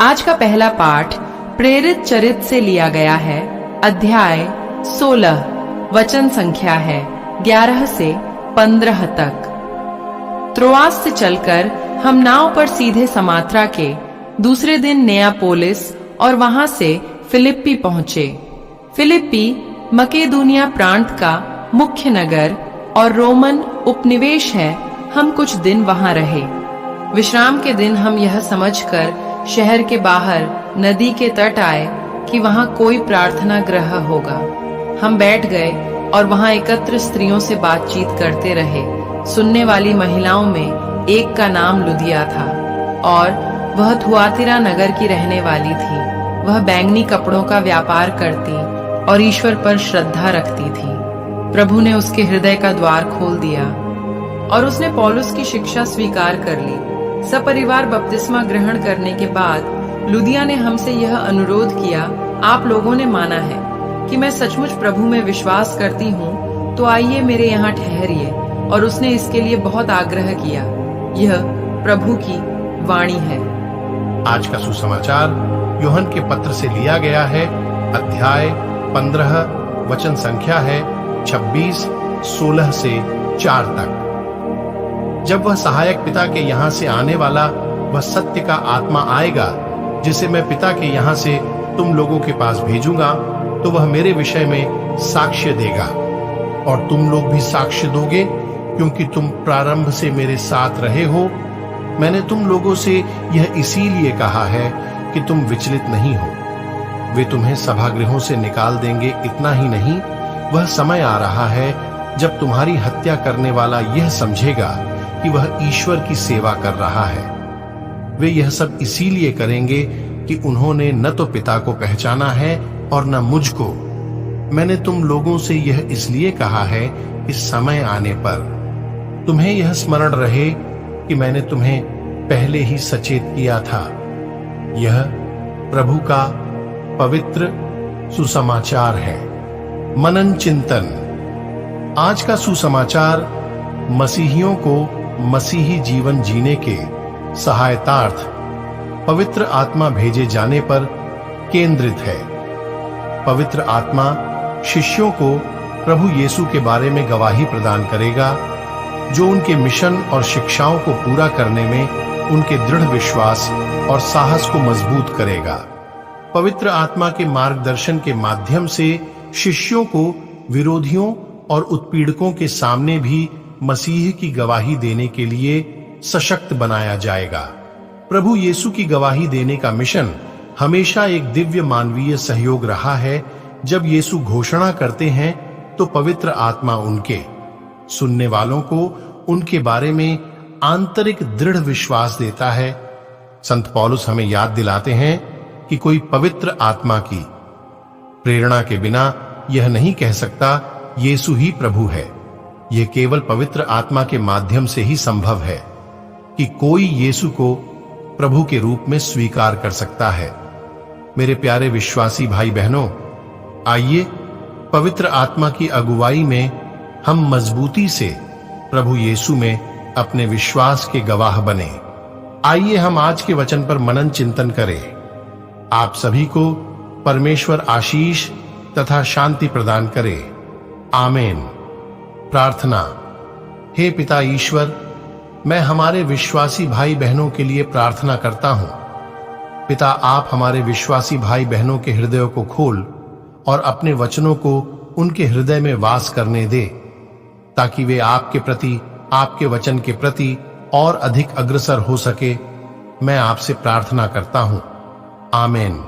आज का पहला पाठ प्रेरित चरित से लिया गया है। अध्याय 16, वचन संख्या है 11 से 15 तक। त्रोआस से चलकर हम नाव पर सीधे समात्रा के दूसरे दिन नेयापोलिस और वहां से फिलिप्पी पहुंचे। फिलिप्पी मकेदुनिया प्रांत का मुख्य नगर और रोमन उपनिवेश है। हम कुछ दिन वहां रहे। विश्राम के दिन हम यह समझकर शहर के बाहर नदी के तट आए कि वहां कोई प्रार्थना गृह होगा। हम बैठ गए और वहां एकत्र स्त्रियों से बातचीत करते रहे। सुनने वाली महिलाओं में एक का नाम लुदिया था और वह थुआतिरा नगर की रहने वाली थी। वह बैंगनी कपड़ों का व्यापार करती और ईश्वर पर श्रद्धा रखती थी। प्रभु ने उसके हृदय का द्वार खोल दिया और उसने पौलुस की शिक्षा स्वीकार कर ली। सपरिवार बपतिस्मा ग्रहण करने के बाद लुदिया ने हमसे यह अनुरोध किया, आप लोगों ने माना है कि मैं सचमुच प्रभु में विश्वास करती हूँ, तो आइए मेरे यहाँ ठहरिए। और उसने इसके लिए बहुत आग्रह किया। यह प्रभु की वाणी है। आज का सुसमाचार यूहन्ना के पत्र से लिया गया है। अध्याय 15, वचन संख्या है 26, 16 से 4 तक। जब वह सहायक पिता के यहाँ से आने वाला वह सत्य का आत्मा आएगा, जिसे मैं पिता के यहाँ से तुम लोगों के पास भेजूंगा, तो वह मेरे विषय में साक्ष्य देगा और तुम लोग भी साक्ष्य दोगे, क्योंकि तुम प्रारंभ से मेरे साथ रहे हो। मैंने तुम लोगों से यह इसीलिए कहा है कि तुम विचलित नहीं हो। वे तुम्हें सभागृहों से निकाल देंगे। इतना ही नहीं, वह समय आ रहा है जब तुम्हारी हत्या करने वाला यह समझेगा कि वह ईश्वर की सेवा कर रहा है। वे यह सब इसीलिए करेंगे कि उन्होंने न तो पिता को पहचाना है और न मुझको। मैंने तुम लोगों से यह इसलिए कहा है कि समय आने पर तुम्हें यह स्मरण रहे कि मैंने तुम्हें पहले ही सचेत किया था। यह प्रभु का पवित्र सुसमाचार है। मनन चिंतन। आज का सुसमाचार मसीहियों को मसीही जीवन जीने के सहायतार्थ पवित्र आत्मा भेजे जाने पर केंद्रित है। पवित्र आत्मा शिष्यों को प्रभु यीशु के बारे में गवाही प्रदान करेगा, जो उनके मिशन और शिक्षाओं को पूरा करने में उनके दृढ़ विश्वास और साहस को मजबूत करेगा। पवित्र आत्मा के मार्गदर्शन के माध्यम से शिष्यों को विरोधियों और उत्पीड़कों के सामने भी मसीह की गवाही देने के लिए सशक्त बनाया जाएगा। प्रभु यीशु की गवाही देने का मिशन हमेशा एक दिव्य मानवीय सहयोग रहा है। जब यीशु घोषणा करते हैं तो पवित्र आत्मा उनके सुनने वालों को उनके बारे में आंतरिक दृढ़ विश्वास देता है। संत पौलुस हमें याद दिलाते हैं कि कोई पवित्र आत्मा की प्रेरणा के बिना यह नहीं कह सकता यीशु ही प्रभु है। यह केवल पवित्र आत्मा के माध्यम से ही संभव है कि कोई यीशु को प्रभु के रूप में स्वीकार कर सकता है। मेरे प्यारे विश्वासी भाई बहनों, आइए पवित्र आत्मा की अगुवाई में हम मजबूती से प्रभु यीशु में अपने विश्वास के गवाह बने। आइए हम आज के वचन पर मनन चिंतन करें। आप सभी को परमेश्वर आशीष तथा शांति प्रदान करे। आमीन। प्रार्थना। हे पिता ईश्वर, मैं हमारे विश्वासी भाई बहनों के लिए प्रार्थना करता हूं। पिता, आप हमारे विश्वासी भाई बहनों के हृदयों को खोल और अपने वचनों को उनके हृदय में वास करने दे, ताकि वे आपके प्रति, आपके वचन के प्रति और अधिक अग्रसर हो सके। मैं आपसे प्रार्थना करता हूं। आमीन।